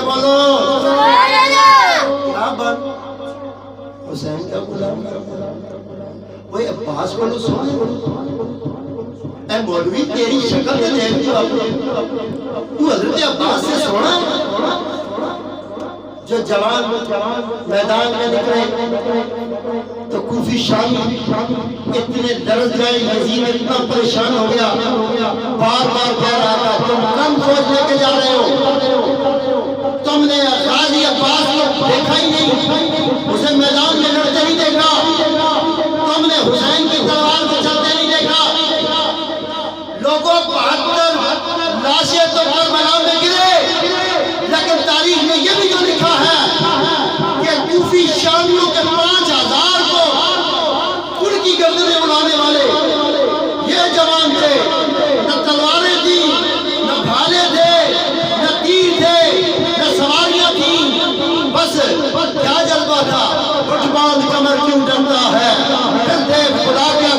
بولو کیا بات حسین کا غلام وہ عباس کو سنے اے مولوی تیری شکل میں دیکھ تو حضرت عباس سے سونا جو جوان میدان میں نکلے تو کوفی شامی اتنے درد گئے یزید اتنا پریشان ہو گیا بار بار کہہ رہا تھا تم کم فوج لے کے جا رہے ہو تم نے غازی عباس کو دیکھا ہی نہیں اسے میدان میں لڑتے نہیں دیکھا تم نے حسین کی تلوار کو چلتے نہیں دیکھا لوگوں 72 لاشیں تو کربلا میں گرے لیکن تاریخ میں یہ بھی جو لکھا ہے کہ کوفی شامیوں کے 5000 کو ان کی گردنیں اڑانے والے یہ جوان تھے نہ تلواریں تھیں نہ بھالے تھے نہ تیر تھے نہ سواریاں تھیں بس کیا جذبہ تھا اٹھ باندھ کمر کیوں ڈرتا ہے پھر دیکھ خدا کیا